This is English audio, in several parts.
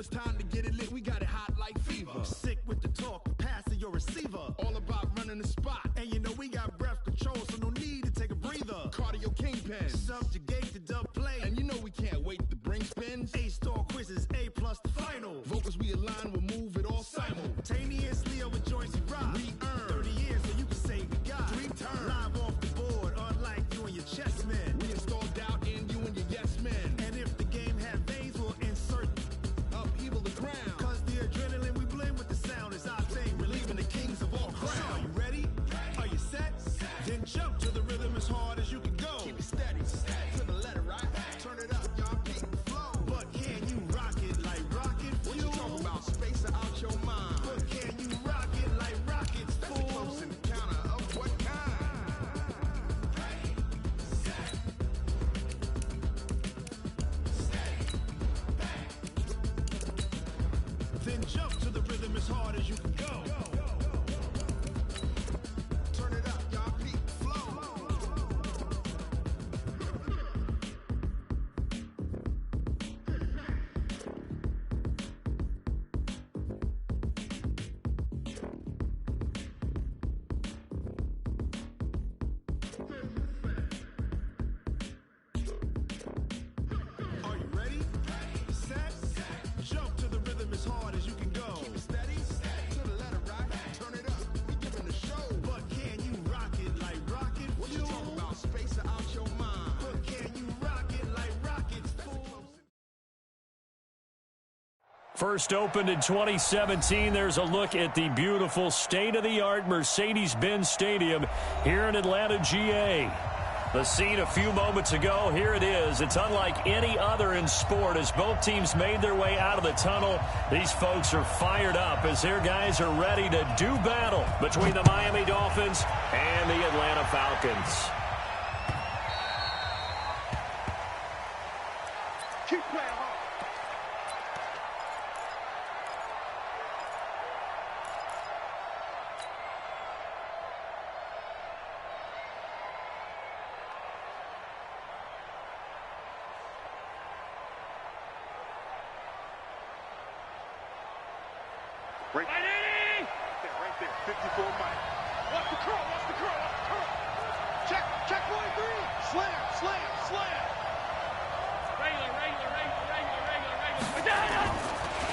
it's time to get it lit, we got it hot like fever. Sick with the talk, pass to your receiver. All about running the spot. And you know we got breath control, so no need to take a breather. Cardio kingpin. Subjugate the dub play. And you know we can't wait to bring spins. A-star quizzes, A+ the final. Vocals we align, we'll move it all simultaneously over joints we rock. We earn 30 years so you can say we got 3 turns. Live off the board, unlike you and your chess men. We install doubt in you and your yes men. And if the game had veins, we'll insert upheaval the ground. Cause the adrenaline we blend with the sound is our thing. Relieving the kings of all crowns. So are you ready? Are you set? Then jump to the rhythm as hard as you can go. Keep it steady, to the letter, right? Turn it up, y'all, keep it flow. But can you rock it like rocket fuel? What you talking about? Space out your mind. But can you rock it like rockets, That's fool? a close encounter of what kind? Ready, set, steady, bang. Then jump to the rhythm as hard as you can go. Turn it up, y'all, keep it flow. Are you ready? Set, jump to the rhythm as hard as you can go. Keep it steady, to the letter, right? Turn it up, we giving the show. But can you rock it like rocket What you fuel? talking about? Space out your mind. But can you rock it like rockets, fool? First opened in 2017, there's a look at the beautiful state-of-the-art Mercedes-Benz Stadium here in Atlanta, GA. The scene a few moments ago, here it is. It's unlike any other in sport as both teams made their way out of the tunnel. These folks are fired up as their guys are ready to do battle between the Miami Dolphins and the Atlanta Falcons. Keep playing hard. Right there, 54 Mike. Watch the curl. Check 1-3. Slam. Regular.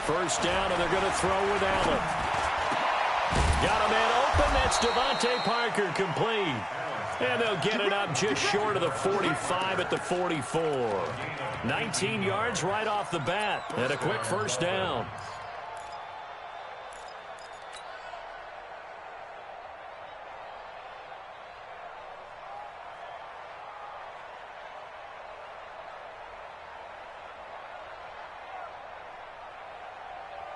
First down, and they're going to throw with Allen. Got a man open. That's Devontae Parker complete. And they'll get it up just short of the 45 at the 44. 19 yards right off the bat. And a quick first down.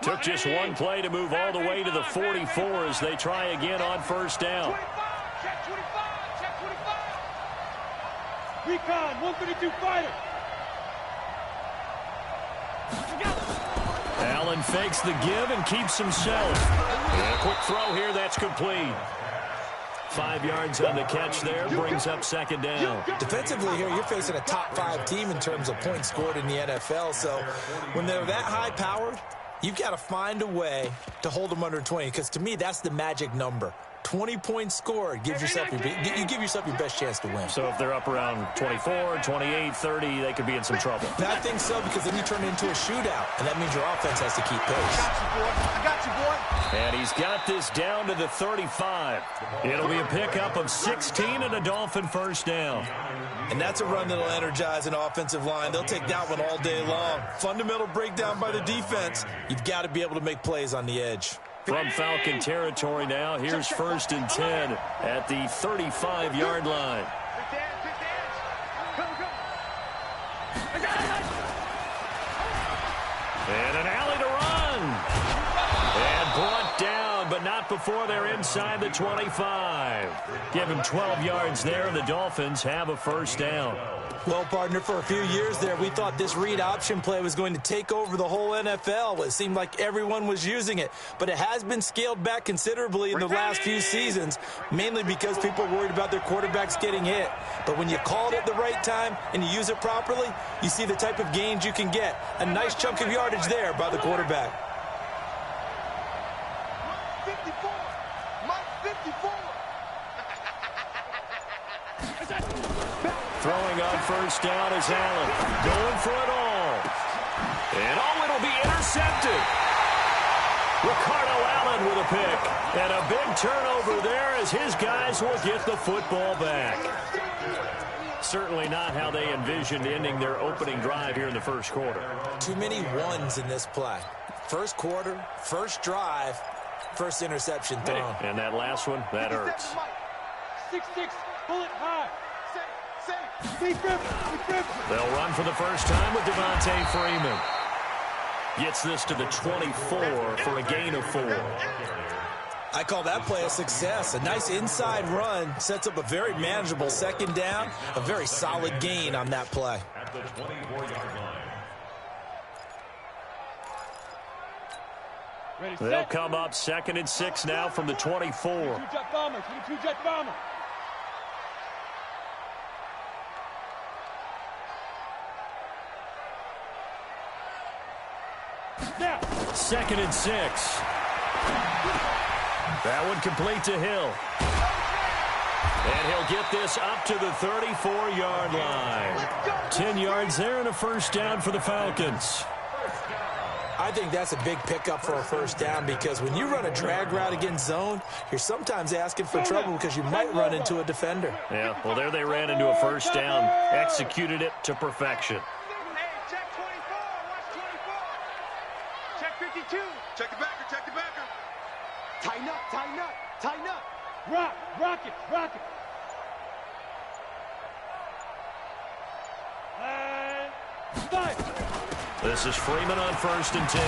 Took just one play to move all the way to the 44 as they try again on first down. Check 25. Recon, 132 fighter. Allen fakes the give and keeps himself. And a quick throw here, that's complete. 5 yards on the catch there, brings up second down. Defensively here, you're facing a top 5 team in terms of points scored in the NFL. So when they're that high-powered, you've got to find a way to hold them under 20, because to me, that's the magic number. 20 points scored, you give yourself your best chance to win. So if they're up around 24, 28, 30, they could be in some trouble. I think so, because then you turn it into a shootout, and that means your offense has to keep pace. I got you, boy. And he's got this down to the 35. It'll be a pickup of 16 and a Dolphin first down. And that's a run that'll energize an offensive line. They'll take that one all day long. Fundamental breakdown by the defense. You've got to be able to make plays on the edge. From Falcon territory now, here's 1st and 10 at the 35-yard line. And an alley to run. And brought down, but not not before they're inside the 25. Give him 12 yards there, and the Dolphins have a first down. Well, partner, for a few years there, we thought this read option play was going to take over the whole NFL. It seemed like everyone was using it, but it has been scaled back considerably in the last few seasons, mainly because people are worried about their quarterbacks getting hit. But when you call it at the right time and you use it properly, you see the type of gains you can get. A nice chunk of yardage there by the quarterback. Throwing on first down is Allen. Going for it all. And it'll be intercepted. Ricardo Allen with a pick. And a big turnover there as his guys will get the football back. Certainly not how they envisioned ending their opening drive here in the first quarter. Too many ones in this play. First quarter, first drive, first interception thrown. And that last one, that hurts. 6-6, pull it high. They'll run for the first time with Devontae Freeman. Gets this to the 24 for a gain of 4. I call that play a success. A nice inside run sets up a very manageable second down. A very solid gain on that play. At the 24-yard line. They'll come up 2nd and 6 now from the 24. 22-jet bomber, 22-jet bomber. Now. 2nd and 6. That one complete to Hill. And he'll get this up to the 34-yard line. 10 yards there and a first down for the Falcons. I think that's a big pickup for a first down because when you run a drag route against zone, you're sometimes asking for trouble because you might run into a defender. Yeah, well, there they ran into a first down, executed it to perfection. Hey, check 24, watch 24. Check 52. Check the backer, check the backer. Tighten up, tighten up, tighten up. Rock it, rock it. And fire. This is Freeman on 1st and 10.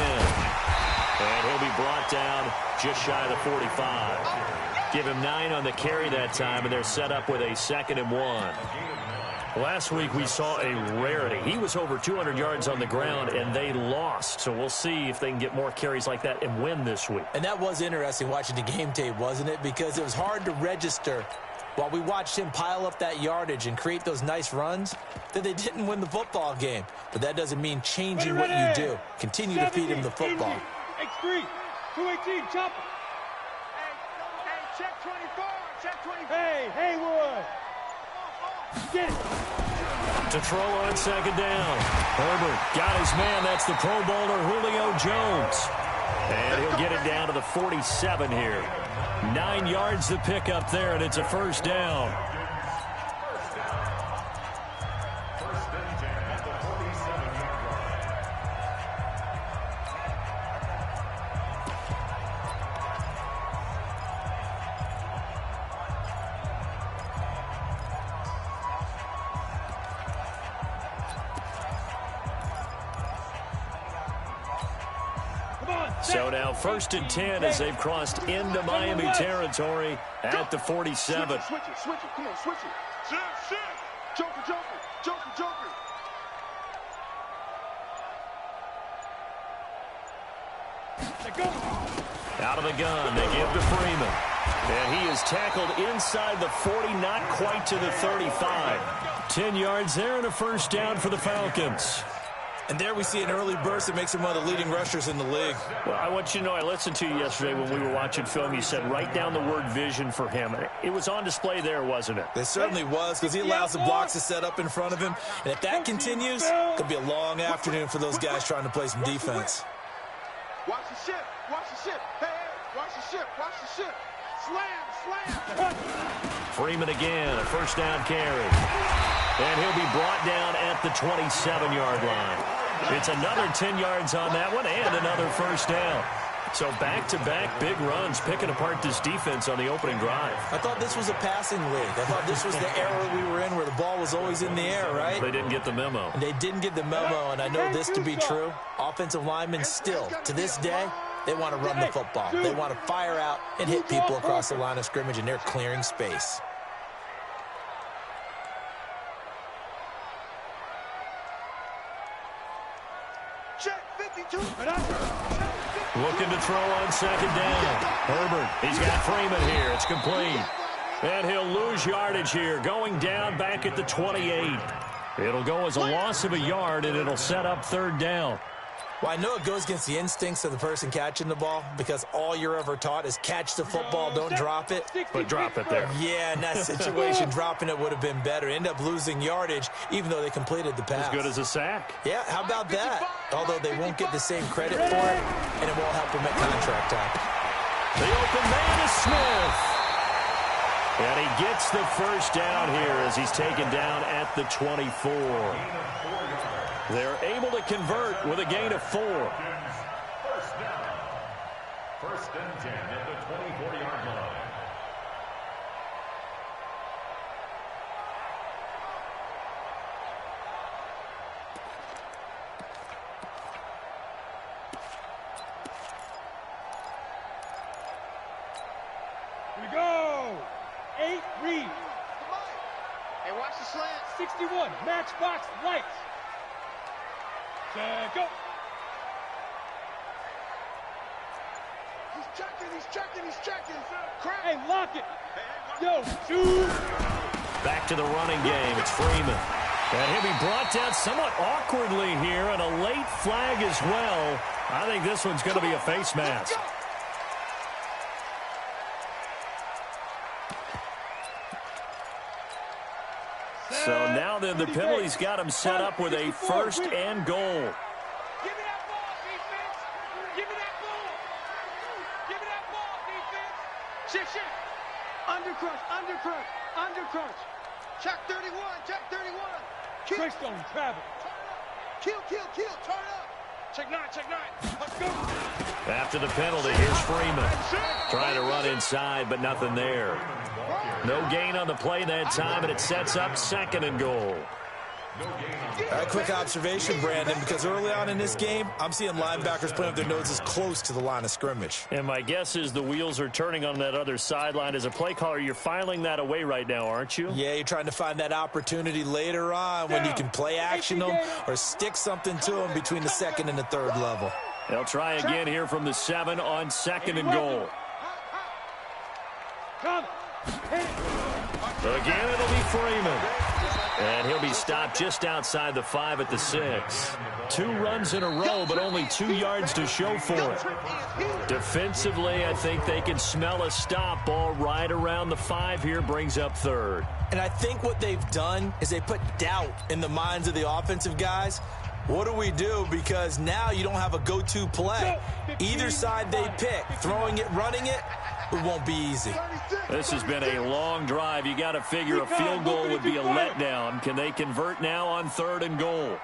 And he'll be brought down just shy of the 45. Give him 9 on the carry that time, and they're set up with a 2nd and 1. Last week we saw a rarity. He was over 200 yards on the ground, and they lost. So we'll see if they can get more carries like that and win this week. And that was interesting watching the game tape, wasn't it? Because it was hard to register while we watched him pile up that yardage and create those nice runs that they didn't win the football game. But that doesn't mean changing what you do. Continue to feed him the football. X3, 218, chopper. Hey, check 24, check 24. Hey, Haywood. Get it. To throw on 2nd down. Herbert got his man. That's the Pro Bowler Julio Jones. And he'll get it down to the 47 here. 9 yards to pick up there, and it's a first down. So now 1st and 10 as they've crossed into Miami territory at the 47. Switch it, come on, switch it. Shit. Joker. Out of the gun, they give to Freeman. And he is tackled inside the 40, not quite to the 35. 10 yards there and a first down for the Falcons. And there we see an early burst that makes him one of the leading rushers in the league. Well, I want you to know, I listened to you yesterday when we were watching film. You said write down the word vision for him. It was on display there, wasn't it? It certainly was, because he allows the blocks to set up in front of him. And if that continues, it could be a long afternoon for those guys trying to play some defense. Watch the ship. Hey, watch the ship. Slam. Freeman again, a first down carry. And he'll be brought down at the 27-yard line. It's another 10 yards on that one and another first down. So back-to-back big runs picking apart this defense on the opening drive. I thought this was a passing league. I thought this was the era we were in where the ball was always in the air, right? They didn't get the memo. And they didn't get the memo, and I know this to be true. Offensive linemen still, to this day, They want to run the football. They want to fire out and hit people across the line of scrimmage, and they're clearing space. Check 52. Looking to throw on second down. Herbert, he's got Freeman here. It's complete. And he'll lose yardage here, going down back at the 28. It'll go as a loss of a yard, and it'll set up third down. Well, I know it goes against the instincts of the person catching the ball because all you're ever taught is catch the football, don't drop it. But drop it there. Yeah, in that situation, dropping it would have been better. End up losing yardage, even though they completed the pass. As good as a sack. Yeah, how about that? Although they won't get the same credit for it, and it won't help them at contract time. The open man is Smith. And he gets the first down here as he's taken down at the 24. They're able to convert with a gain of 4. First down. First and 10 at the 24-yard line. Here we go. 8 read. Hey, watch the slant. 61. Matchbox lights. Go. He's checking. Crack. Hey, lock it. Yo, 2. Back to the running game. It's Freeman. And he'll be brought down somewhat awkwardly here, and a late flag as well. I think this one's going to be a face mask. So now then the penalty's got him set up with a first and goal. Give me that ball, defense. Give me that ball. Give me that ball, defense. Shift. Undercrush. Check 31. Kill. Trickstone, travel. Kill. Turn up. Check 9. Let's go. After the penalty, here's Freeman. Trying to run inside, but nothing there. No gain on the play that time, and it sets up second and goal. A quick observation, Brandon, because early on in this game, I'm seeing linebackers putting up their noses close to the line of scrimmage. And my guess is the wheels are turning on that other sideline. As a play caller, you're filing that away right now, aren't you? Yeah, you're trying to find that opportunity later on when you can play action them or stick something to them between the second and the third level. They'll try again here from the 7 on second and goal. Again, it'll be Freeman. And he'll be stopped just outside the 5 at the 6. 2 runs in a row, but only 2 yards to show for it. Defensively, I think they can smell a stop. Ball right around the 5 here, brings up third. And I think what they've done is they put doubt in the minds of the offensive guys. What do we do? Because now you don't have a go-to play. Either side they pick, throwing it, running it, it won't be easy. This has been a long drive. You got to figure a field goal would be a letdown. Can they convert now on third and goal?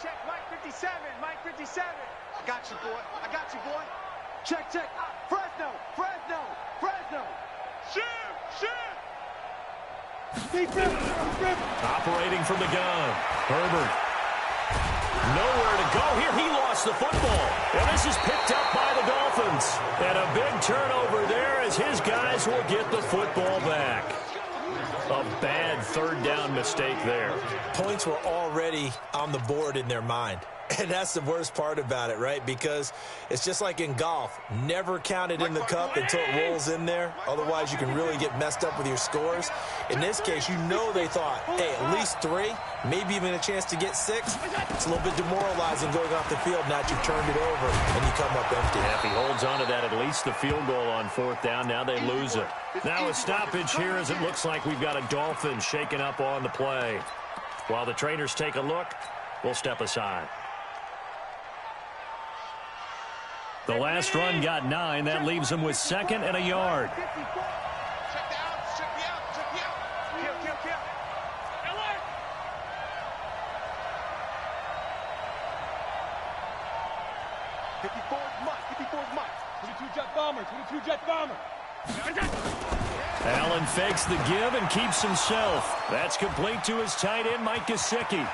Check Mike 57. I got you, boy. Check. Fresno. Shoot. Operating from the gun. Herbert. Nowhere to go here. He lost the football. And this is picked up by the Dolphins. And a big turnover there as his guys will get the football back. A bad third down mistake there. Points were already on the board in their mind. And that's the worst part about it, right? Because it's just like in golf. Never count it in the cup until it rolls in there. Otherwise, you can really get messed up with your scores. In this case, you know they thought, hey, at least 3, maybe even a chance to get 6. It's a little bit demoralizing going off the field now that you've turned it over and you come up empty. If he holds on to that, at least the field goal on 4th down. Now they lose it. Now a stoppage here as it looks like we've got a Dolphin shaken up on the play. While the trainers take a look, we'll step aside. The last run got 9. That leaves him with 2nd and a yard. Check the outs. Kill. LA. 54's Mike. 22 jet bomber. Allen fakes the give and keeps himself. That's complete to his tight end, Mike Gesicki.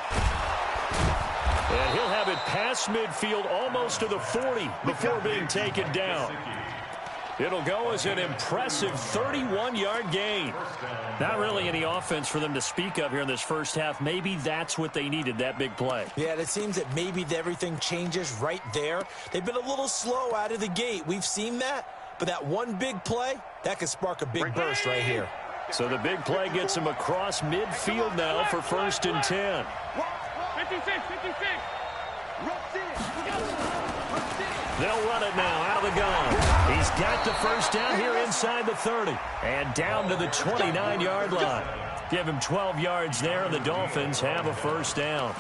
And he'll have it past midfield almost to the 40 before being taken down. It'll go as an impressive 31-yard gain. Not really any offense for them to speak of here in this first half. Maybe that's what they needed, that big play. Yeah, it seems that maybe everything changes right there. They've been a little slow out of the gate. We've seen that. But that one big play, that could spark a big burst right here. So the big play gets him across midfield now for 1st and 10. 56, 56. They'll run it now out of the gun. He's got the first down here inside the 30. And down to the 29-yard line. Give him 12 yards there, and the Dolphins have a first down.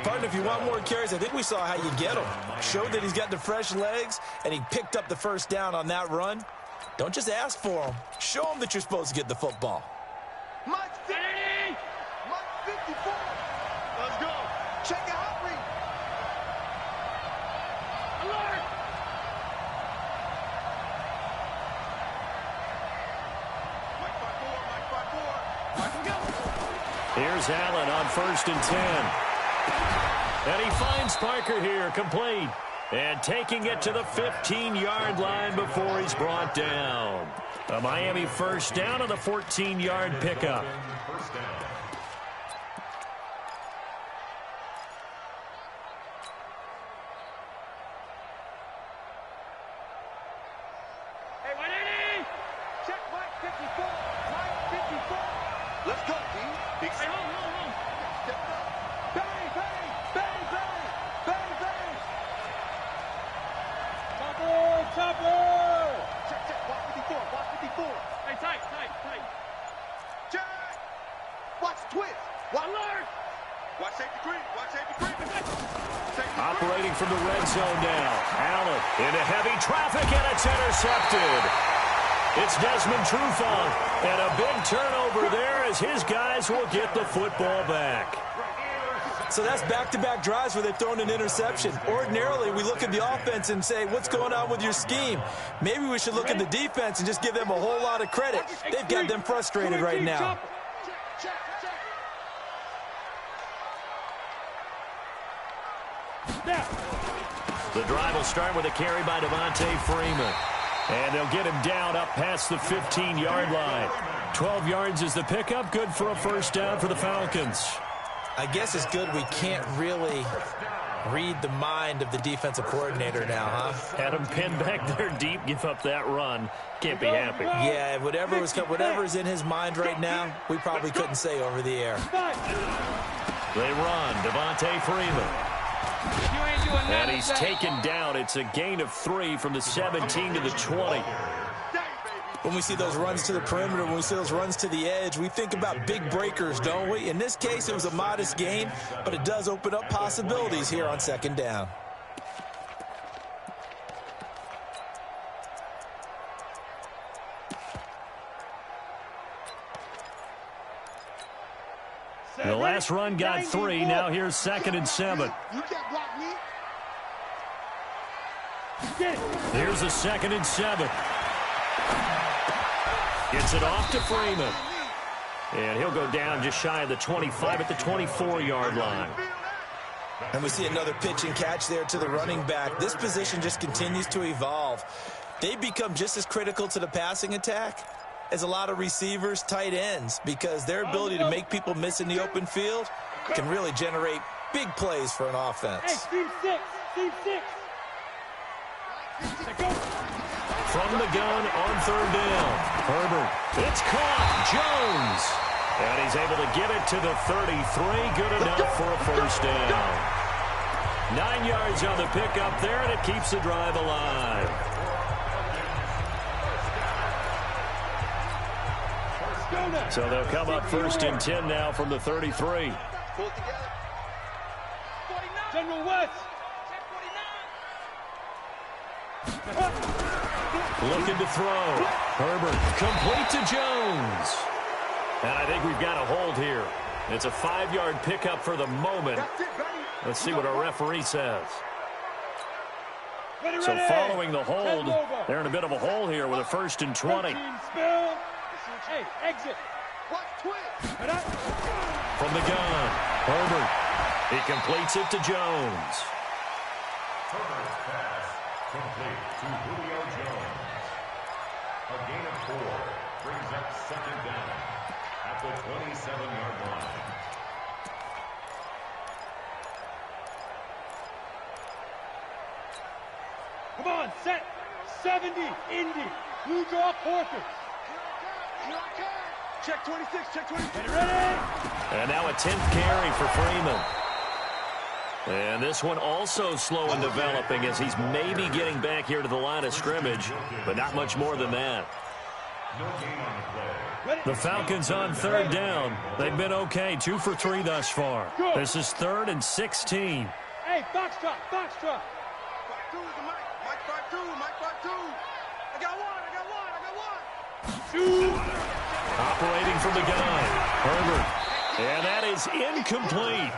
Partner, if you want more carries, I think we saw how you get him. Showed that he's got the fresh legs, and he picked up the first down on that run. Don't just ask for him. Show him that you're supposed to get the football. Mike 50. Mike 54. Let's go. Check it out, read. Alert! Mike 54. Mike 54. Mike, go. Here's Allen on 1st and 10. And he finds Parker here, complete. And taking it to the 15-yard line before he's brought down. A Miami first down on the 14-yard pickup. Hey, 180! Check Mike 54. Mike 54. Let's go, D. Big Hey, hold. step up. Bang, bang, bang, bang, bang, bang. Chopper! Check, check. Watch 54. Watch 54. Hey, tight. Check. Watch twist. Watch Alert! Watch safety green. Watch safety green. Safety Operating from the red zone now. Allen into heavy traffic, and it's intercepted. It's Desmond Trufant, and a big turnover there as his guys will get the football back. So that's back-to-back drives where they've thrown an interception. Ordinarily, we look at the offense and say, what's going on with your scheme? Maybe we should look at the defense and just give them a whole lot of credit. They've got them frustrated right now. check, check. The drive will start with a carry by Devontae Freeman. And they'll get him down up past the 15-yard line. 12 yards is the pickup. Good for a first down for the Falcons. I guess it's good we can't really read the mind of the defensive coordinator now, huh? Had him pinned back there deep, give up that run. Can't be happy. Yeah, whatever is in his mind right now, we probably couldn't say over the air. They run. Devontae Freeman. And he's taken down. It's a gain of 3 from the 17 to the 20. When we see those runs to the perimeter, when we see those runs to the edge, we think about big breakers, don't we? In this case, it was a modest gain, but it does open up possibilities here on second down. The last run got 3. Now here's 2nd and 7. You can't block me. Here's a 2nd and 7. Gets it off to Freeman. And he'll go down just shy of the 25 at the 24-yard line. And we see another pitch and catch there to the running back. This position just continues to evolve. They become just as critical to the passing attack as a lot of receivers, tight ends, because their ability to make people miss in the open field can really generate big plays for an offense. Team 6. From the gun on 3rd down. Herbert. It's caught. Jones. And he's able to get it to the 33. Good enough for a first down. 9 yards on the pickup there, and it keeps the drive alive. So they'll come up 1st and 10 now from the 33. Pull it together. General West. Looking to throw. Herbert complete to Jones. And I think we've got a hold here. It's a 5-yard pickup for the moment. Let's see what our referee says. So following the hold, they're in a bit of a hole here with a 1st and 20. Hey, exit. Watch twist. From the gun, Herbert He completes it to Jones. Herbert's pass complete to Julio Jones. A gain of 4 brings up second down at the 27-yard line. Come on, set. 70, Indy. Blue draw, Porter. Check 26, check 26. Ready? And now a 10th carry for Freeman. And this one also slow in developing as he's maybe getting back here to the line of scrimmage, but not much more than that. No gain on the play. The Falcons on third down. They've been okay, 2 for 3 thus far. This is 3rd and 16. Hey, box drop, box drop. 5-2 is the mic. Mike 5-2, Mike 5-2. I got one. Operating from the gun, Herbert. And that is incomplete.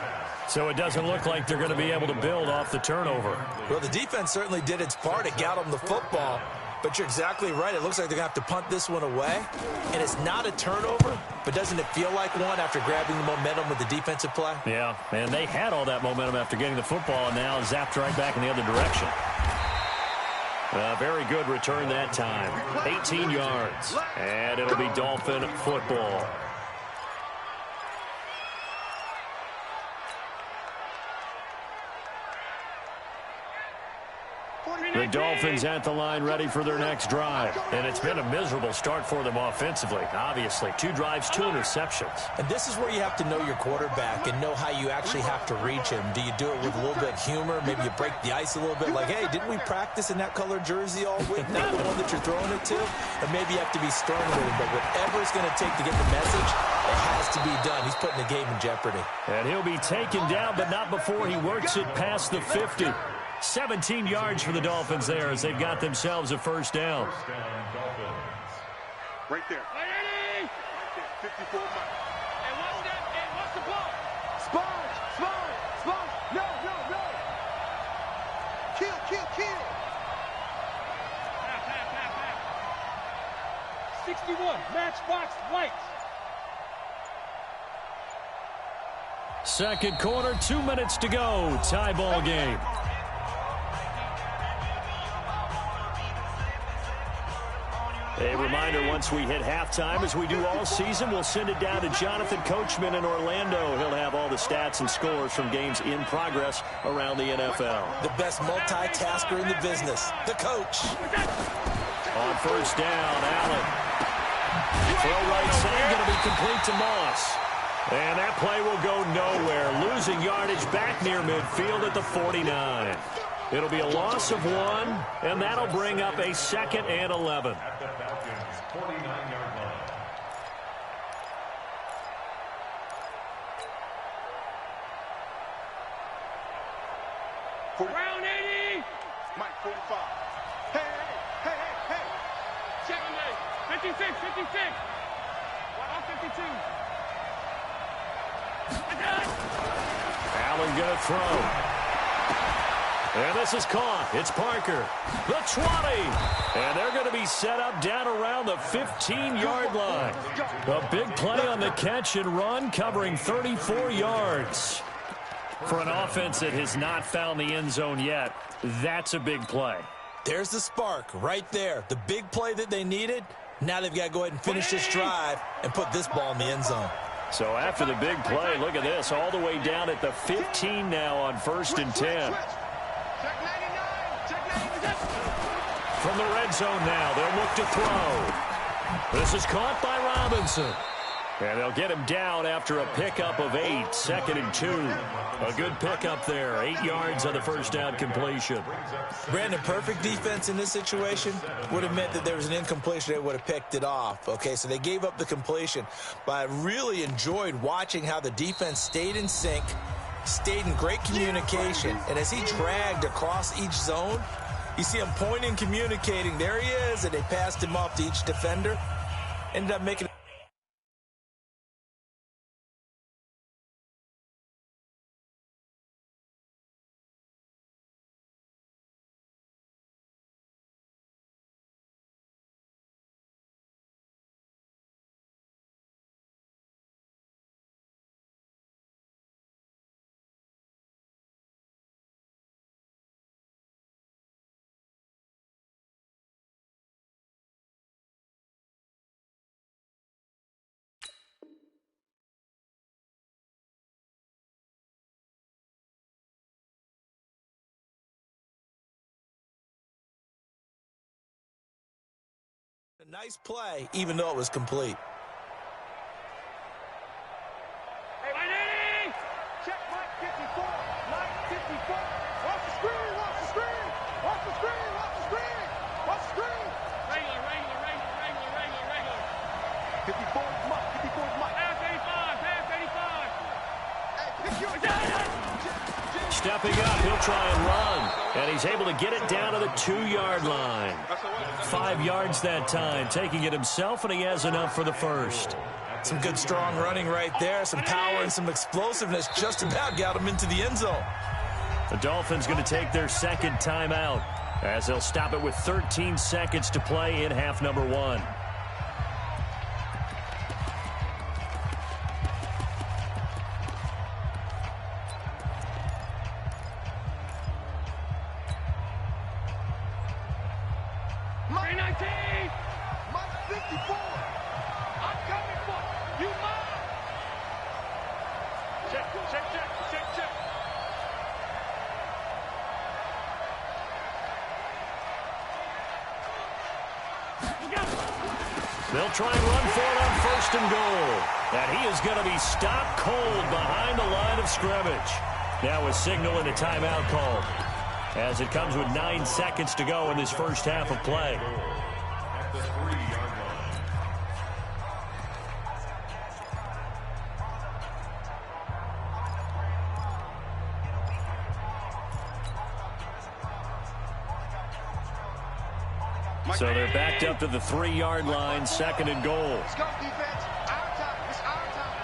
So it doesn't look like they're going to be able to build off the turnover. Well, the defense certainly did its part to get them the football. But you're exactly right. It looks like they're going to have to punt this one away. And it's not a turnover, but doesn't it feel like one after grabbing the momentum with the defensive play? Yeah, and they had all that momentum after getting the football and now zapped right back in the other direction. Very good return that time. 18 yards. And it'll be Dolphin football. The Dolphins at the line ready for their next drive. And it's been a miserable start for them offensively. Obviously, 2 drives, 2 interceptions. And this is where you have to know your quarterback and know how you actually have to reach him. Do you do it with a little bit of humor? Maybe you break the ice a little bit like, hey, didn't we practice in that colored jersey all week? Not the one that you're throwing it to? Or maybe you have to be stern with him. But whatever it's going to take to get the message, it has to be done. He's putting the game in jeopardy. And he'll be taken down, but not before he works it past the 50. 17 yards for the Dolphins there as they've got themselves a first down. First down, Dolphins. Right there. Right there. 54 miles. And what's that? And what's the ball? Sponge, sponge, sponge. No, no, no. Kill, kill, kill. Half. 61, matchbox lights. Second quarter, 2 minutes to go. Tie ball game. A reminder, once we hit halftime, as we do all season, we'll send it down to Jonathan Coachman in Orlando. He'll have all the stats and scores from games in progress around the NFL. The best multitasker in the business, the coach. On first down, Allen. Throw right side, going to be complete to Moss. And that play will go nowhere. Losing yardage back near midfield at the 49. It'll be a loss of 1, and that'll bring up a 2nd and 11. At the Falcons' 49-yard line. Round 80. Mike 45. Hey, hey, hey, hey, hey. Check me. 56, 56. What on 52? Allen going to throw. And this is caught. It's Parker. The 20. And they're going to be set up down around the 15-yard line. A big play on the catch and run, covering 34 yards. For an offense that has not found the end zone yet, that's a big play. There's the spark right there. The big play that they needed. Now they've got to go ahead and finish this drive and put this ball in the end zone. So after the big play, look at this, all the way down at the 15 now on 1st and 10. From the red zone now, they'll look to throw. This is caught by Robinson. And they'll get him down after a pickup of 8, 2nd and 2. A good pickup there, 8 yards on the first down completion. Brandon, perfect defense in this situation would have meant that there was an incompletion. They would have picked it off. Okay, so they gave up the completion. But I really enjoyed watching how the defense stayed in sync, stayed in great communication. And as he dragged across each zone, you see him pointing, communicating. There he is, and they passed him off to each defender. Ended up making Nice play, even though it was complete. Check Mike 54. Mike 54. Watch the screen. Watch the screen. Watch the screen. Watch the screen. Watch the screen. Regular. 54 is Mike. 54 is Mike. Pass 85. Hey, pick your Stepping up, he'll try and run. And he's able to get it down to the 2-yard line. 5 yards that time, taking it himself, and he has enough for the first. Some good strong running right there. Some power and some explosiveness just about got him into the end zone. The Dolphins going to take their second timeout as they'll stop it with 13 seconds to play in half number 1. Mike 19. Mike 54. I'm coming for you. Mike. Check. They'll try and run for it on 1st and goal. And he is going to be stopped cold behind the line of scrimmage. Now a signal and a timeout called, as it comes with 9 seconds to go in this first half of play. At the 3-yard line. So they're backed up to the 3-yard line, 2nd and goal. Let's go, defense. Our time. It's our time.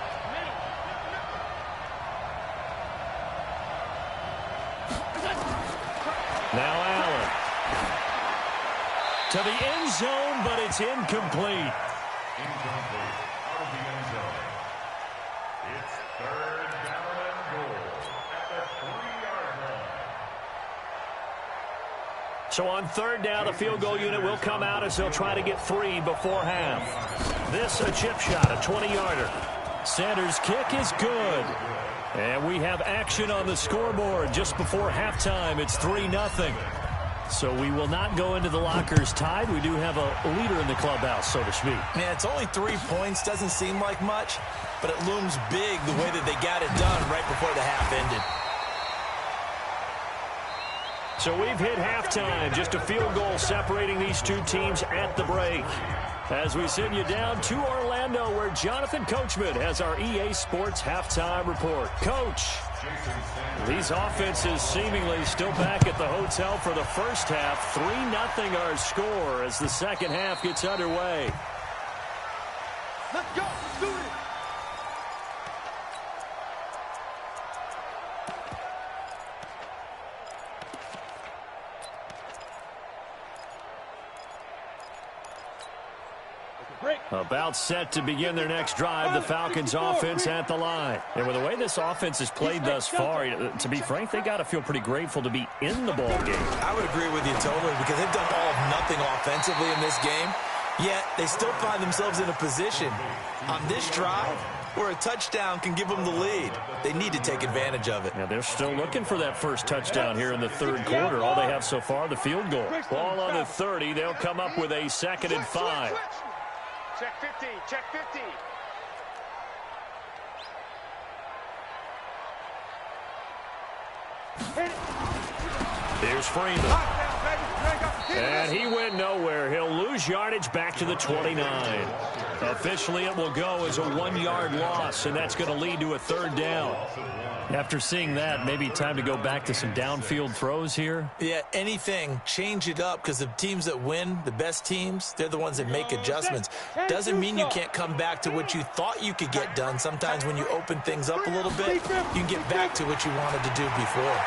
Now Allen. To the end zone, but it's incomplete. Incomplete. Out of the end zone. It's 3rd down and goal at the 3-yard line. So on 3rd down, the field goal unit will come out as they'll try to get 3 before half. This a chip shot, a 20-yarder. Sanders' kick is good. And we have action on the scoreboard just before halftime. It's 3-0. So we will not go into the lockers tied. We do have a leader in the clubhouse, so to speak. Yeah, it's only 3 points. Doesn't seem like much, but it looms big the way that they got it done right before the half ended. So we've hit halftime. Just a field goal separating these two teams at the break. As we send you down to Orlando, where Jonathan Coachman has our EA Sports halftime report. Coach, these offenses seemingly still back at the hotel for the first half. 3-0 our score as the second half gets underway. Let's go. Let's do it. About set to begin their next drive, the Falcons offense at the line. And with the way this offense has played thus far, to be frank, they got to feel pretty grateful to be in the ball game. I would agree with you totally, because they've done all of nothing offensively in this game, yet they still find themselves in a position on this drive where a touchdown can give them the lead. They need to take advantage of it. Now they're still looking for that first touchdown here in the third quarter. All they have so far, the field goal. Ball on the 30. They'll come up with a 2nd and 5. Check 50. Check 50. Here's Freeman. And he went nowhere. He'll lose yardage back to the 29. Officially, it will go as a 1-yard loss, and that's going to lead to a 3rd down. After seeing that, maybe time to go back to some downfield throws here. Yeah, anything, change it up, because the teams that win, the best teams, they're the ones that make adjustments. Doesn't mean you can't come back to what you thought you could get done. Sometimes when you open things up a little bit, you can get back to what you wanted to do before.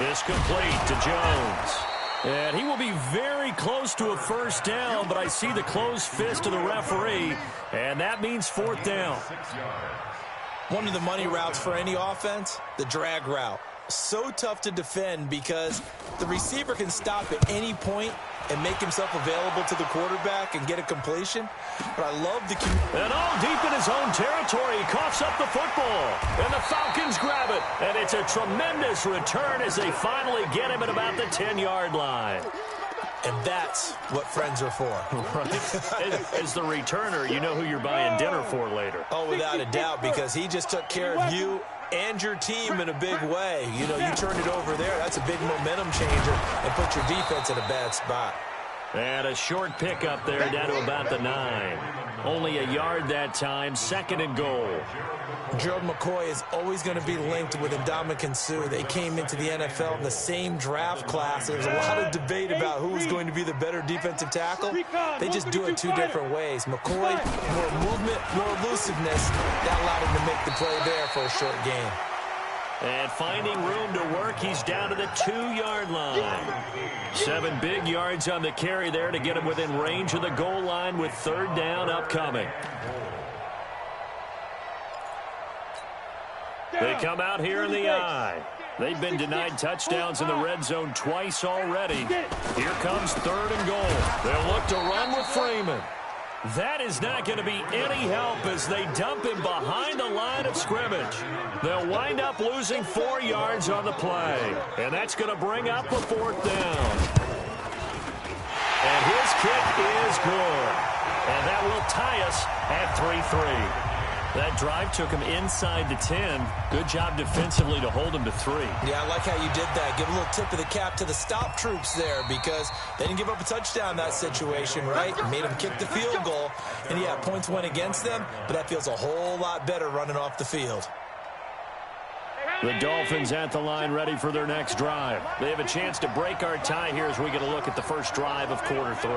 It's complete to Jones. And he will be very close to a 1st down, but I see the closed fist of the referee, and that means 4th down. One of the money routes for any offense, the drag route. So tough to defend because the receiver can stop at any point and make himself available to the quarterback and get a completion. But I love the... And all deep in his own territory, he coughs up the football. And the Falcons grab it. And it's a tremendous return as they finally get him at about the 10-yard line. And that's what friends are for. Right. As the returner, you know who you're buying dinner for later. Oh, without a doubt, because he just took care of you and your team in a big way. You know, you turned it over there. That's a big momentum changer and put your defense in a bad spot. And a short pickup there down to about the 9. Only a yard that time, 2nd and goal. Gerald McCoy is always going to be linked with Ndamukong Suh. They came into the NFL in the same draft class. There's a lot of debate about who is going to be the better defensive tackle. They just do it 2 different ways. McCoy, more movement, more elusiveness. That allowed him to make the play there for a short gain. And finding room to work, he's down to the 2-yard line. 7 big yards on the carry there to get him within range of the goal line with 3rd down upcoming. They come out here in the I. They've been denied touchdowns in the red zone twice already. Here comes 3rd and goal. They'll look to run with Freeman. That is not going to be any help as they dump him behind the line of scrimmage. They'll wind up losing 4 yards on the play. And that's going to bring up a 4th down. And his kick is good. And that will tie us at 3-3. That drive took him inside the 10. Good job defensively to hold him to 3. Yeah, I like how you did that. Give a little tip of the cap to the stop troops there because they didn't give up a touchdown in that situation, right? Made them kick the field goal. And, yeah, points went against them, but that feels a whole lot better running off the field. The Dolphins at the line ready for their next drive. They have a chance to break our tie here as we get a look at the first drive of quarter 3.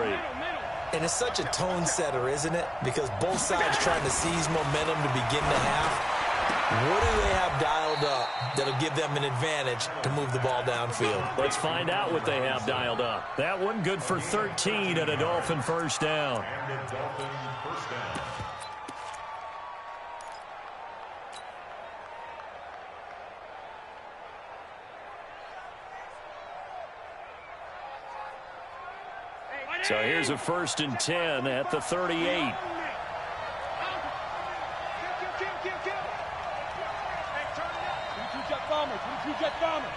And it's such a tone setter, isn't it? Because both sides trying to seize momentum to begin the half. What do they have dialed up that'll give them an advantage to move the ball downfield? Let's find out what they have dialed up. That one good for 13 and a Dolphin first down. So here's a 1st and 10 at the 38. Hey, turn it up. 22 jet bombers. 22 jet bombers.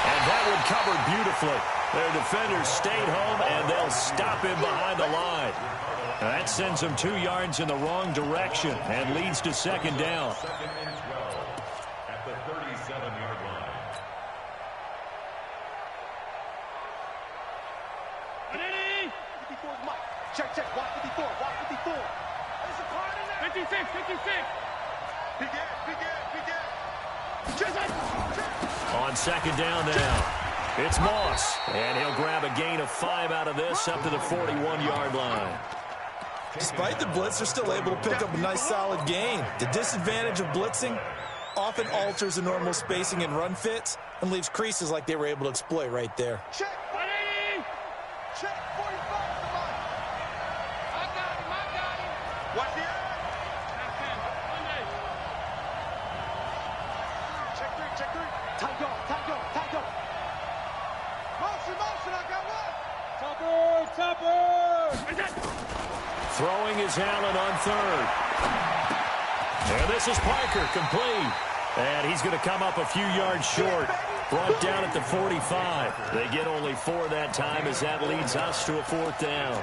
And that one covered beautifully. Their defenders stayed home, and they'll stop him behind the line. That sends them 2 yards in the wrong direction and leads to 2nd down. 2nd and 12 at the 37-yard line. Check, check. Watch 54. Watch 54. There's a card in there. 56, 56. On 2nd down now, it's Moss, and he'll grab a gain of 5 out of this up to the 41-yard line. Despite the blitz, they're still able to pick up a nice solid gain. The disadvantage of blitzing often alters the normal spacing and run fits and leaves creases like they were able to exploit right there. Check. Check. 45. I got him. Watch the eye. Check 3. Tight go. Motion, I got one. Topper. Throwing is Allen on 3rd. And this is Parker, complete. And he's going to come up a few yards short. Brought down at the 45. They get only 4 that time as that leads us to a 4th down.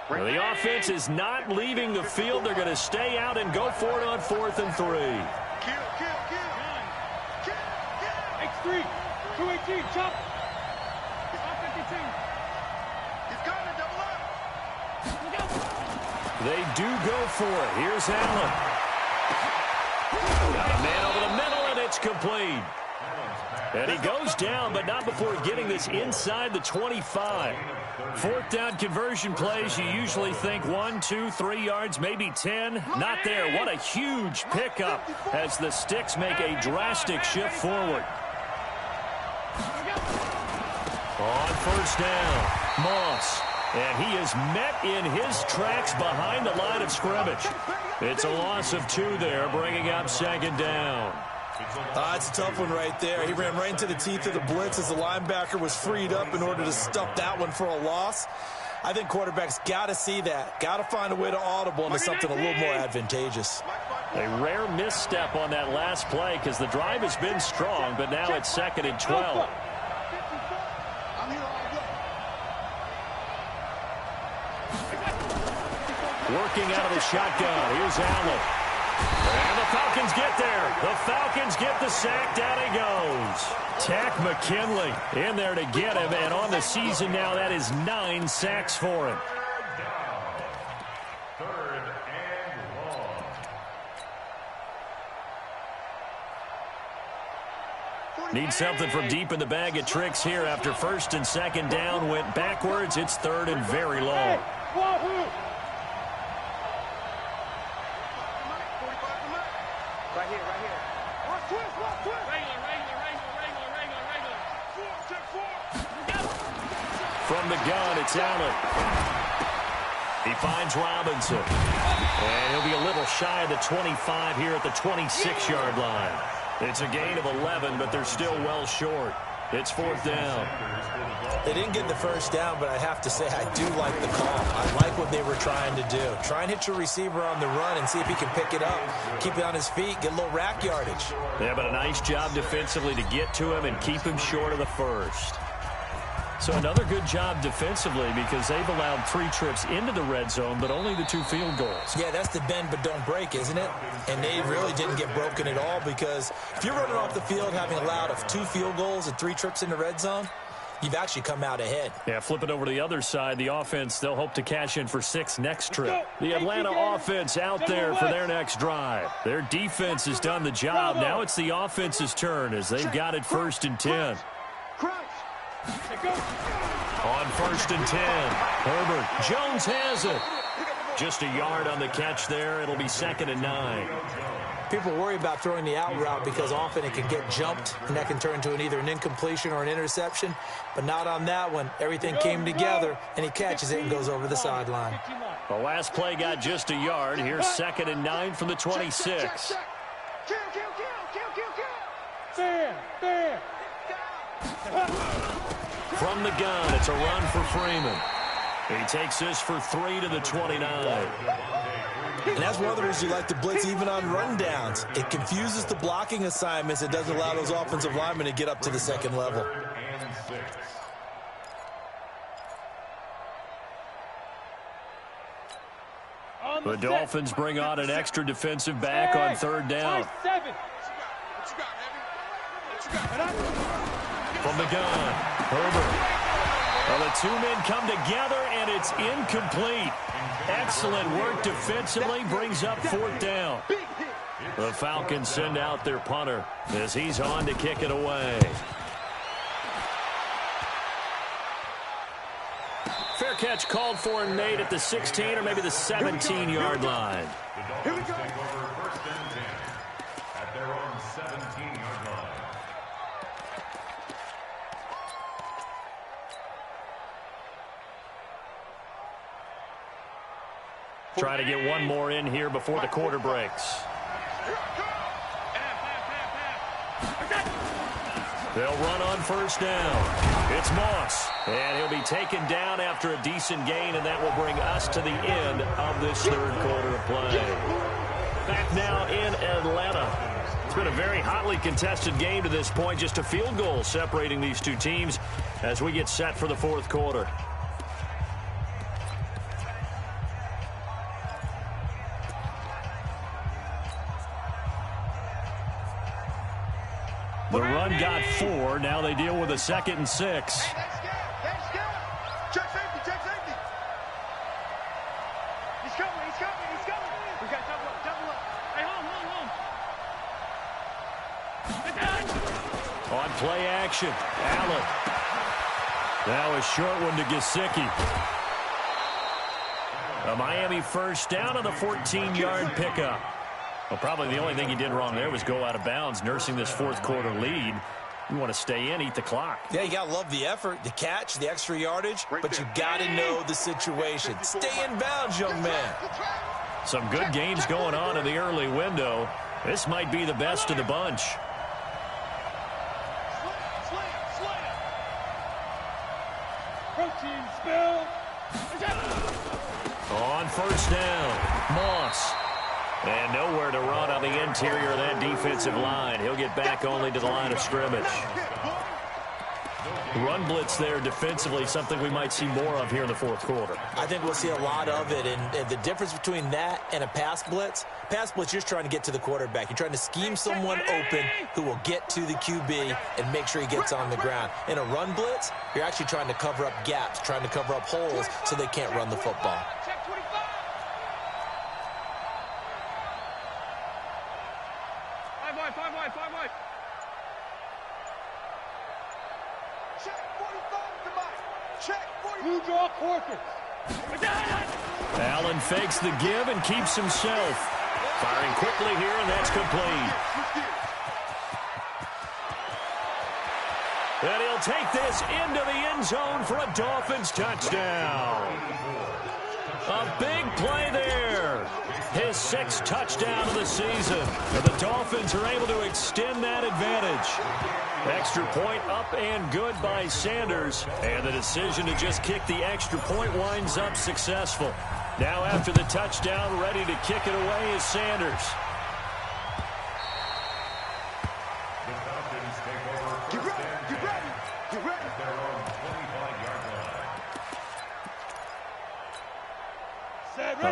Well, the offense is not leaving the field. They're going to stay out and go for it on 4th and 3. Kill. X3. 218. Chop. 52. He's coming, double up. They do go for it. Here's Allen. Got a man over the middle, and it's complete. And he goes down, but not before getting this inside the 25. 4th down conversion plays, you usually think 1, 2, 3 yards, maybe 10. Not there. What a huge pickup as the Sticks make a drastic shift forward. On 1st down, Moss. And he is met in his tracks behind the line of scrimmage. It's a loss of 2 there, bringing up 2nd down. It's a tough one right there. He ran right into the teeth of the blitz as the linebacker was freed up in order to stuff that one for a loss. I think quarterbacks got to see that. Got to find a way to audible into something a little more advantageous. A rare misstep on that last play because the drive has been strong, but now it's 2nd and 12. Working out of the shotgun. Here's Allen. And the Falcons get there. The Falcons get the sack. Down he goes. Tack McKinley in there to get him. And on the season now, that is 9 sacks for him. Third and long. Need something from deep in the bag of tricks here after 1st and 2nd down. Went backwards. It's 3rd and very long. Right here. Watch twist. From the gun, it's Allen. He finds Robinson. And he'll be a little shy of the 25 here at the 26-yard line. It's a gain of 11, but they're still well short. It's 4th down. They didn't get the first down, but I have to say I do like the call. I like what they were trying to do. Try and hit your receiver on the run and see if he can pick it up, keep it on his feet, get a little rack yardage. Yeah, but a nice job defensively to get to him and keep him short of the first. So another good job defensively because they've allowed 3 trips into the red zone, but only the 2 field goals. Yeah, that's the bend but don't break, isn't it? And they really didn't get broken at all because if you're running off the field having allowed 2 field goals and 3 trips in the red zone, you've actually come out ahead. Yeah, flip it over to the other side. The offense, they'll hope to cash in for 6 next trip. The Atlanta offense out there for their next drive. Their defense has done the job. Now it's the offense's turn as they've got it 1st and 10. On 1st and 10, Herbert. Jones has it. Just a yard on the catch there. It'll be 2nd and 9. People worry about throwing the out route because often it can get jumped, and that can turn into either an incompletion or an interception. But not on that one. Everything came together, and he catches it and goes over the sideline. The last play got just a yard. Here's 2nd and 9 from the 26. Fair. From the gun, it's a run for Freeman. He takes this for 3 to the 29. And that's one of the reasons you like to blitz even on rundowns. It confuses the blocking assignments. It doesn't allow those offensive linemen to get up to the 2nd level. The Dolphins bring on an extra defensive back on 3rd down. From the gun, Herbert. Well, the 2 men come together, and it's incomplete. Excellent work defensively, brings up 4th down. The Falcons send out their punter as he's on to kick it away. Fair catch called for and made at the 16 or maybe the 17-yard line. The Dolphins take over 1st and 10 at their own 17-yard line. Try to get one more in here before the quarter breaks. They'll run on 1st down. It's Moss, and he'll be taken down after a decent gain, and that will bring us to the end of this 3rd quarter of play. Back now in Atlanta. It's been a very hotly contested game to this point. Just a field goal separating these 2 teams as we get set for the 4th quarter. The run got 4. Now they deal with a 2nd and 6. Check safety. He's coming. We got double up. Hey, home. On play action, Allen. Now a short one to Gesicki. A Miami 1st down on the 14-yard pickup. Well, probably the only thing he did wrong there was go out of bounds, nursing this 4th quarter lead. You want to stay in, eat the clock. Yeah, you got to love the effort, the catch, the extra yardage, but you got to know the situation. Stay in bounds, young man. Some good games going on in the early window. This might be the best of the bunch. On first down, Moss. And nowhere to run on the interior of that defensive line. He'll get back only to the line of scrimmage. Run blitz there defensively, something we might see more of here in the fourth quarter. I think we'll see a lot of it, and the difference between that and a pass blitz, you're just trying to get to the quarterback. You're trying to scheme someone open who will get to the QB and make sure he gets on the ground. In a run blitz, you're actually trying to cover up gaps, trying to cover up holes so they can't run the football. Five wide. Check 45 to Mike. Check 45. Blue draw quarter. Allen fakes the give and keeps himself. Firing quickly here, and that's complete. And he'll take this into the end zone for a Dolphins touchdown. A big play there. His sixth touchdown of the season. And the Dolphins are able to extend that advantage. Extra point up and good by Sanders. And the decision to just kick the extra point winds up successful. Now after the touchdown, ready to kick it away is Sanders. The Falcons take over first and 10 at their own 25-yard line.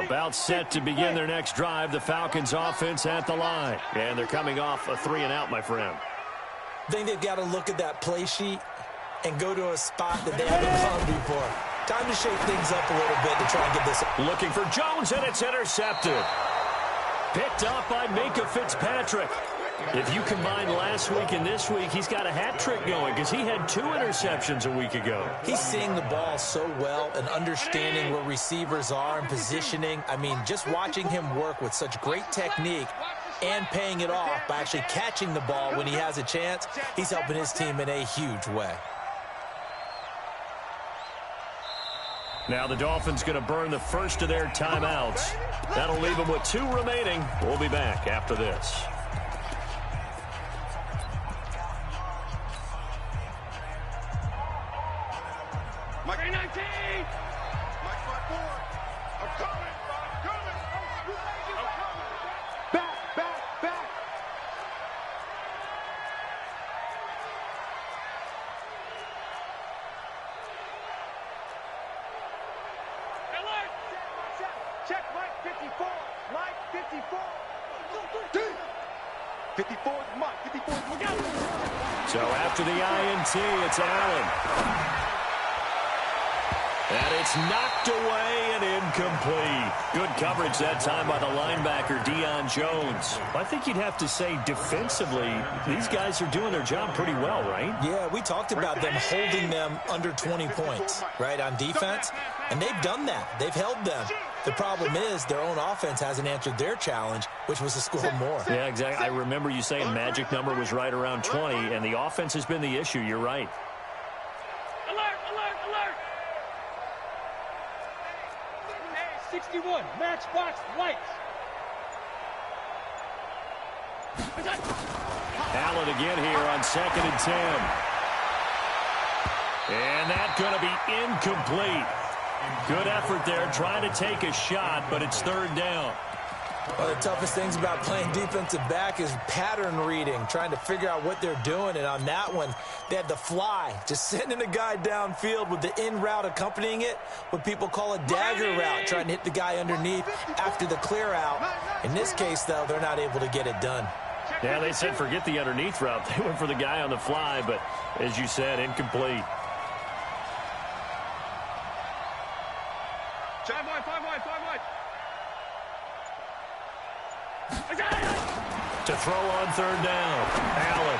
About set to begin their next drive. The Falcons offense at the line. And they're coming off a 3-and-out, my friend. I think they've got to look at that play sheet and go to a spot that they haven't gone before. Time to shake things up a little bit to try and get this. Looking for Jones, and it's intercepted. Picked up by Minka Fitzpatrick. If you combine last week and this week, he's got a hat trick going because he had 2 interceptions a week ago. He's seeing the ball so well and understanding where receivers are and positioning. I mean, just watching him work with such great technique and paying it off by actually catching the ball when he has a chance, he's helping his team in a huge way. Now the Dolphins going to burn the first of their timeouts. That'll leave them with 2 remaining. We'll be back after this. Mike 19. Mike 4. I'm coming. Back. Check Mike 54. Mike 54. 54 is Mike. 54 is Mike. So after the INT, it's Allen. And it's knocked away and incomplete. Good coverage that time by the linebacker, Deion Jones. I think you'd have to say defensively, these guys are doing their job pretty well, right? Yeah, we talked about them holding them under 20 points, right, on defense. And they've done that. They've held them. The problem is their own offense hasn't answered their challenge, which was to score more. Yeah, exactly. I remember you saying magic number was right around 20, and the offense has been the issue. You're right. Alert. 61, matchbox lights. Allen again here on 2nd and 10. And that's going to be incomplete. Good effort there, trying to take a shot, but it's 3rd down. One of the toughest things about playing defensive back is pattern reading, trying to figure out what they're doing. And on that one, they had the fly, just sending a guy downfield with the in route accompanying it, what people call a dagger route, trying to hit the guy underneath after the clear out. In this case, though, they're not able to get it done. Yeah, they said forget the underneath route. They went for the guy on the fly, but as you said, incomplete. 5 wide. To throw on 3rd down, Allen.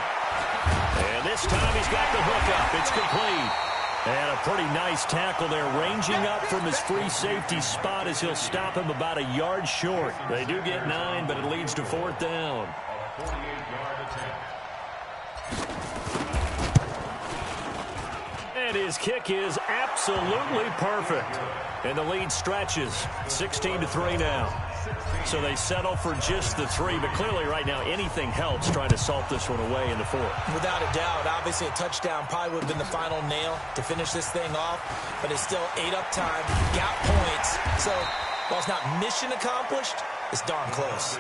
And this time he's got the hook up. It's complete. And a pretty nice tackle there, ranging up from his free safety spot as he'll stop him about a yard short. They do get 9, but it leads to 4th down. A 48-yard attempt. And his kick is absolutely perfect. And the lead stretches 16-3 now. So they settle for just the 3, but clearly right now anything helps trying to salt this one away in the 4th. Without a doubt, obviously a touchdown probably would have been the final nail to finish this thing off, but it's still 8 up time, got points. So while it's not mission accomplished, it's darn close.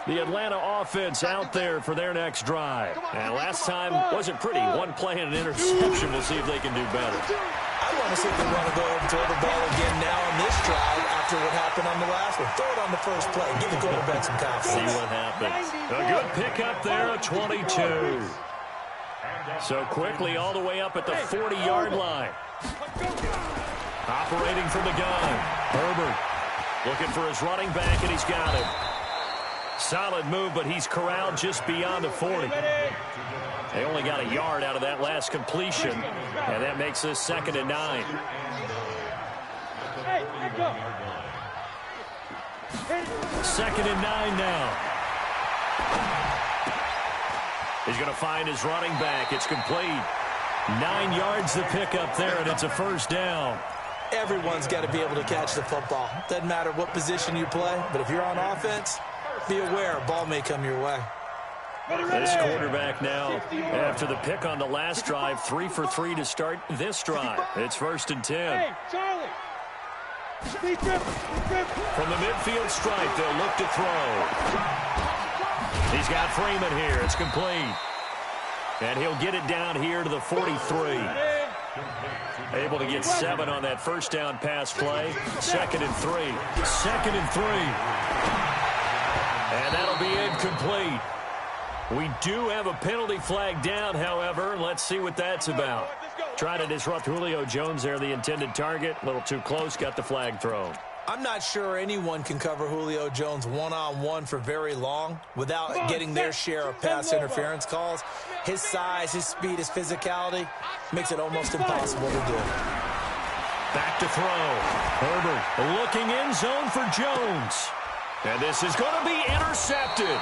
The Atlanta offense out there for their next drive. And last time wasn't pretty. One play and an interception. We'll see if they can do better. I want to see if they want to go and throw the ball again now on this drive after what happened on the last one. Throw it on the first play. Give the quarterback some confidence. See what happens. A good pickup there at 22. So quickly all the way up at the 40-yard line. Operating from the gun. Herbert looking for his running back, and he's got him. Solid move, but he's corralled just beyond the 40. They only got a yard out of that last completion, and that makes this 2nd and 9. Second and 9 now. He's going to find his running back. It's complete. 9 yards to pick up there, and it's a first down. Everyone's got to be able to catch the football. Doesn't matter what position you play, but if you're on offense, be aware a ball may come your way. This quarterback now, after the pick on the last drive, 3 for 3 to start this drive. It's 1st and 10. Hey, Charlie. From the midfield stripe, they'll look to throw. He's got Freeman here. It's complete. And he'll get it down here to the 43. Able to get 7 on that first down pass play. 2nd and 3. 2nd and 3. And that'll be incomplete. We do have a penalty flag down, however. Let's see what that's about. Trying to disrupt Julio Jones there, the intended target. A little too close, got the flag thrown. I'm not sure anyone can cover Julio Jones one-on-one for very long without getting their share of pass interference calls. His size, his speed, his physicality makes it almost impossible to do. Back to throw. Herbert looking in zone for Jones. And this is going to be intercepted.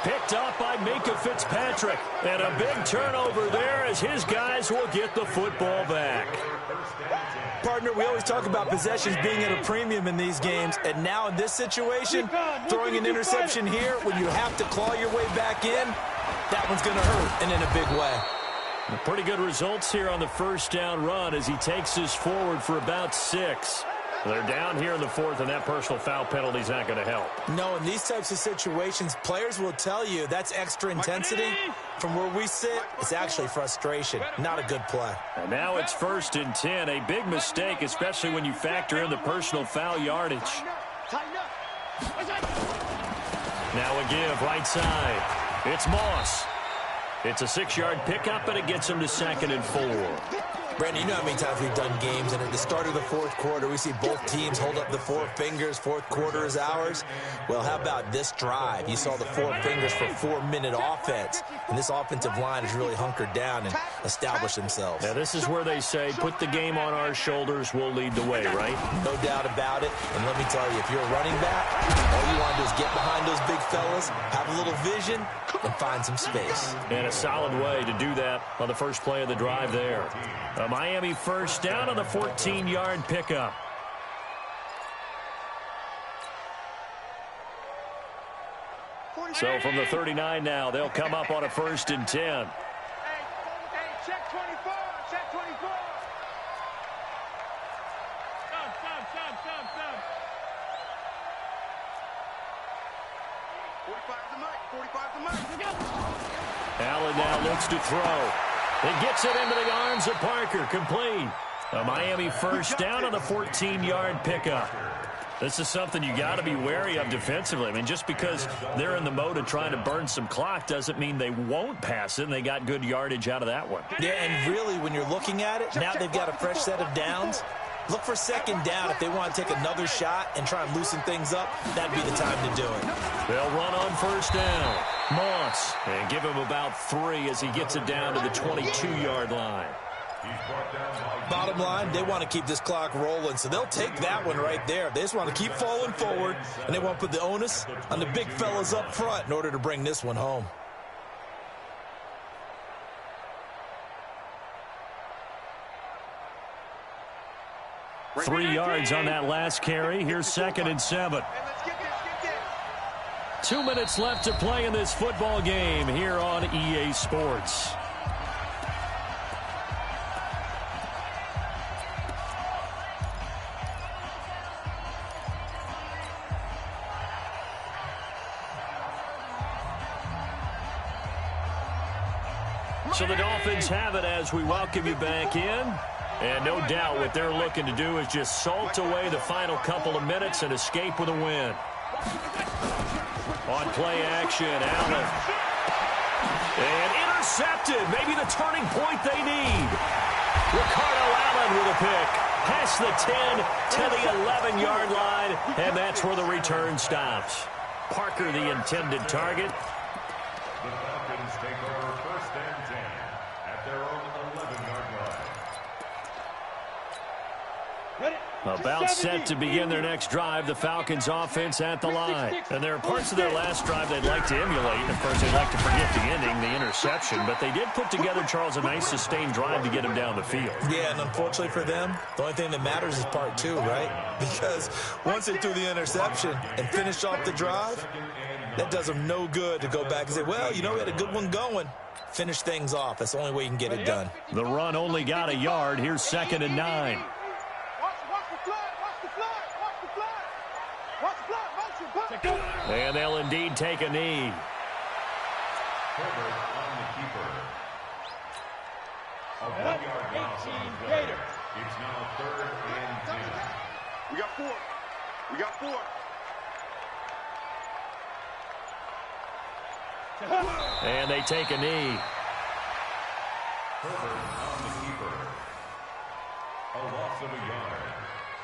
Picked up by Minka Fitzpatrick. And a big turnover there as his guys will get the football back. Partner, we always talk about possessions being at a premium in these games. And now in this situation, throwing an interception here when you have to claw your way back in, that one's going to hurt, and in a big way. Pretty good results here on the first down run as he takes this forward for about 6. They're down here in the 4th, and that personal foul penalty is not going to help. No, in these types of situations, players will tell you that's extra intensity. From where we sit, it's actually frustration. Not a good play. And now it's 1st and 10. A big mistake, especially when you factor in the personal foul yardage. Now a give right side. It's Moss. It's a 6-yard pickup, and it gets him to 2nd and 4. Brandon, you know how many times we've done games, and at the start of the 4th quarter, we see both teams hold up the 4 fingers. 4th quarter is ours. Well, how about this drive? You saw the 4 fingers for 4-minute offense, and this offensive line has really hunkered down and established themselves. Now, this is where they say, put the game on our shoulders, we'll lead the way, right? No doubt about it. And let me tell you, if you're a running back, all you want to do is get behind those big fellas, have a little vision, and find some space. And a solid way to do that on the first play of the drive there. A Miami first down on the 14-yard pickup. So from the 39 now, they'll come up on a 1st and 10. Hey, check 24, check 24. Stop. 45 the mic. Allen now looks to throw. He gets it into the arms of Parker. Complete. A Miami first down on the 14-yard pickup. This is something you got to be wary of defensively. I mean, just because they're in the mode of trying to burn some clock doesn't mean they won't pass it, and they got good yardage out of that one. Yeah, and really, when you're looking at it, now they've got a fresh set of downs. Look for 2nd down if they want to take another shot and try and loosen things up. That'd be the time to do it. They'll run on first down. Moss, and give him about 3 as he gets it down to the 22-yard line. Bottom line, they want to keep this clock rolling, so they'll take that one right there. They just want to keep falling forward, and they want to put the onus on the big fellas up front in order to bring this one home. 3 yards on that last carry. Here's 2nd and 7. 2 minutes left to play in this football game here on EA Sports. So the Dolphins have it as we welcome you back in. And no doubt what they're looking to do is just salt away the final couple of minutes and escape with a win. On play action, Allen. And intercepted. Maybe the turning point they need. Ricardo Allen with a pick. Past the 10 to the 11-yard line. And that's where the return stops. Parker, the intended target. The Falcons take over 1st and 10 at their own 11-yard line. About set to begin their next drive, the Falcons offense at the line. And there are parts of their last drive they'd like to emulate. And of course, they'd like to forget the ending, the interception. But they did put together, Charles, a nice sustained drive to get him down the field. Yeah, and unfortunately for them, the only thing that matters is part 2, right? Because once they threw the interception and finished off the drive, that does them no good to go back and say, well, you know, we had a good one going. Finish things off. That's the only way you can get it done. The run only got a yard. Here's 2nd and 9. And they'll indeed take a knee. Herbert on the keeper. A 1-yard loss on the play. It's now 3rd and 10. We got 4. We got 4. And they take a knee. Herbert on the keeper. A loss of a yard.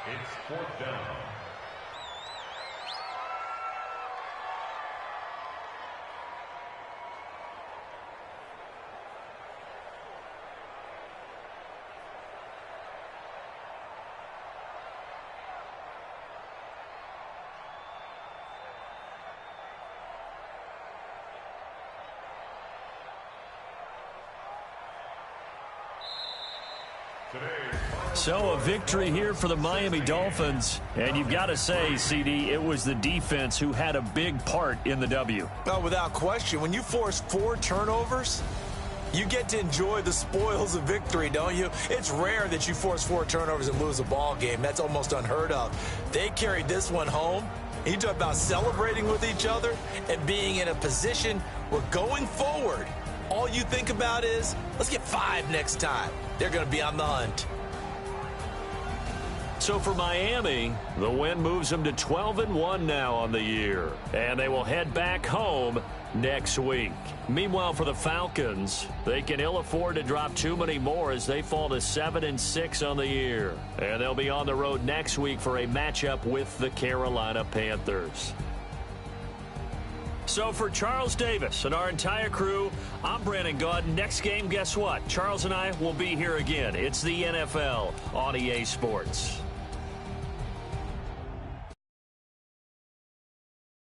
It's 4th down. So a victory here for the Miami Dolphins. And you've got to say, CD, it was the defense who had a big part in the W. No, without question. When you force 4 turnovers, you get to enjoy the spoils of victory, don't you? It's rare that you force 4 turnovers and lose a ball game. That's almost unheard of. They carried this one home. You talk about celebrating with each other and being in a position where going forward, all you think about is, let's get 5 next time. They're going to be on the hunt. So for Miami, the win moves them to 12-1 now on the year. And they will head back home next week. Meanwhile, for the Falcons, they can ill afford to drop too many more as they fall to 7-6 on the year. And they'll be on the road next week for a matchup with the Carolina Panthers. So for Charles Davis and our entire crew, I'm Brandon Gaudin. Next game, guess what? Charles and I will be here again. It's the NFL on EA Sports.